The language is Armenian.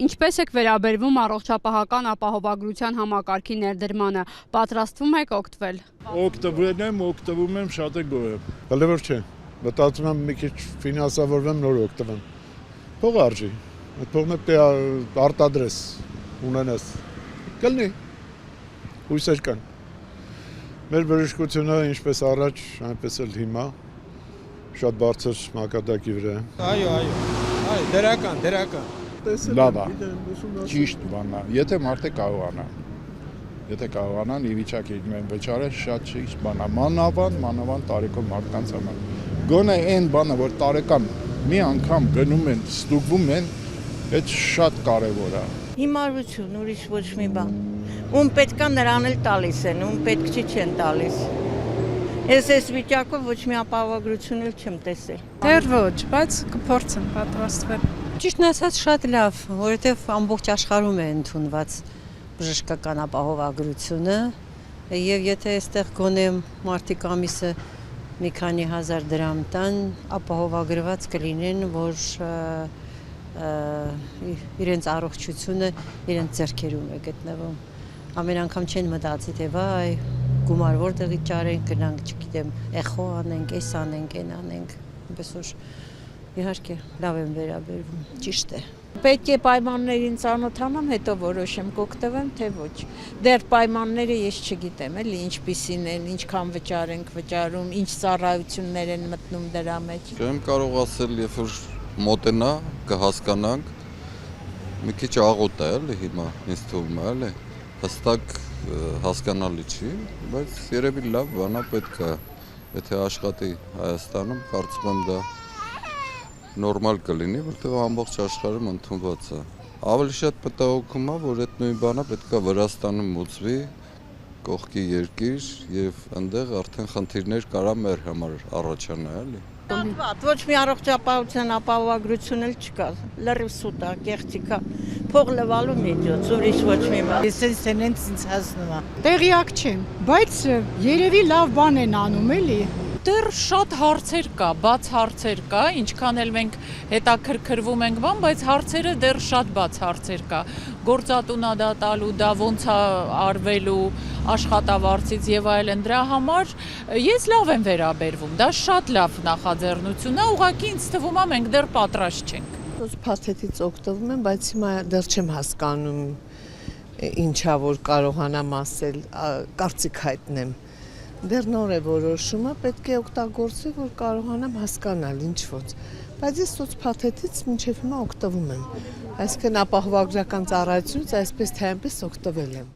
Ինչպես եք վերաբերվում առողջապահական ապահովագրության համակարգի ներդրմանը, պատրաստվում եք օգտվել։ Օգտվում եմ, շատ է գոհ։ Բլեվոր չէ, մտածում եմ մի քիչ ֆինանսավորվեմ, նոր օգտվեմ։ Փող արժի, այդ փողն է արտադրես, ունենաս։ Կլինի, հույսեր կան։ Մեր բժշկությունը ինչպես առաջ, այնպես էլ հիմա, շատ բարձր մակարդակի վրա է։ Այո, դրական։ Լավ է, ճիշտ բան է, եթե մարդը կարողանան ի վիճակի իրեն վճարել, շատ ճիշտ բան է, մանավանդ տարեկան մարդկանց համար։ Գոնե այն բանը, որ տարեկան մի անգամ գնում են, ստուգվում են, այդ շատ կարևոր է։ Հիմարություն, ուրիշ ոչ մի բան։ Ում պետքա նրան էլ տալիս են, ում պետք չի չեն տալիս։ Ես վիճակով ոչ մի ապահովագրություն էլ չեմ տեսել։ Դեռ ոչ, բայց կփորձեմ պատրաստվել։ Ճիշտն ասած շատ լավ, որովհետև ամբողջ աշխարհում է ընդունված բժշկական ապահովագրությունը եւ եթե այստեղ գոնե մարդիկ ամիսը մի քանի հազար դրամ տան, ապահովագրված կլինեն, որ իրենց առողջությունը իրենց ձեռքերում է գտնվում։ Ամեն անգամ չեն մտածի, թե վայ, գումար որտեղի ճարենք, գնանք, չգիտեմ, էխո անենք, էս անենք, այն անենք, այնպես որ իհարկե լավ եմ վերաբերվում, ճիշտ է։ Պետք է պայմաններին ծանոթանամ, հետո որոշեմ կօգտվեմ, թե ոչ։ Դեռ պայմանները ես չգիտեմ, էլի ինչպիսին են, ինչքան վճարում, ինչ ծառայություններ են մտնում դրա մեջ։ Չեմ կարող ասել, երբ որ մոտենա, կհասկանանք, մի քիչ աղոտ է, էլի հիմա, ինձ թվում է, էլի, հստակ հասկանալի չի, բայց երևի լավ բան է, պետք է, եթե աշխատի Հայաստանում, կարծում եմ դա նորմալ կլինի, որտեղ ամբողջ աշխարհում ընդունված է։ Ավելի շատ մտահոգում է, որ այդ նույն բանը պետք է Վրաստանում մուծվի, կողքի երկիր եւ այնտեղ արդեն խնդիրներ կարա մեր համար առաջանա, էլի։ Ոչ մի առողջապահության ապահովագրություն էլ չկա, լրիվ սուտ է, կեղծիք է, փող լվալու միջոց, ուրիշ ոչ մի բան։ Ես ինձ հասնում է։ Տեղյակ չեմ, բայց երևի լավ բան են անում, էլի։ Դեռ շատ հարցեր կա, բաց հարցեր կա, ինչքան էլ մենք հետաքրքրվում ենք բան, բայց հարցերը դեռ շատ բաց հարցեր կա։ Գործատունա դա տալու, դա ոնց է արվելու աշխատավարձից եւ այլն, դրա համար ես լավ եմ վերաբերվում, դա շատ լավ նախաձեռնություն է, ուղղակի ինձ թվում է մենք դեռ պատրաստ չենք։ Փաթեթից օգտվում եմ, բայց հիմա դեռ չեմ հասկանում ինչա որ կարողանամ ասել, կարծիք հայտնեմ։ Դեռ նոր է որոշումը, պետք է օգտագործվի, որ կարողանամ հասկանալ ինչ ոնց։ Բայց ես սոցփաթեթից մինչև հիմա օգտվում եմ։ Այսինքն ապահովագրական ծառայությունից այսպես թե այնպես օգտվել եմ։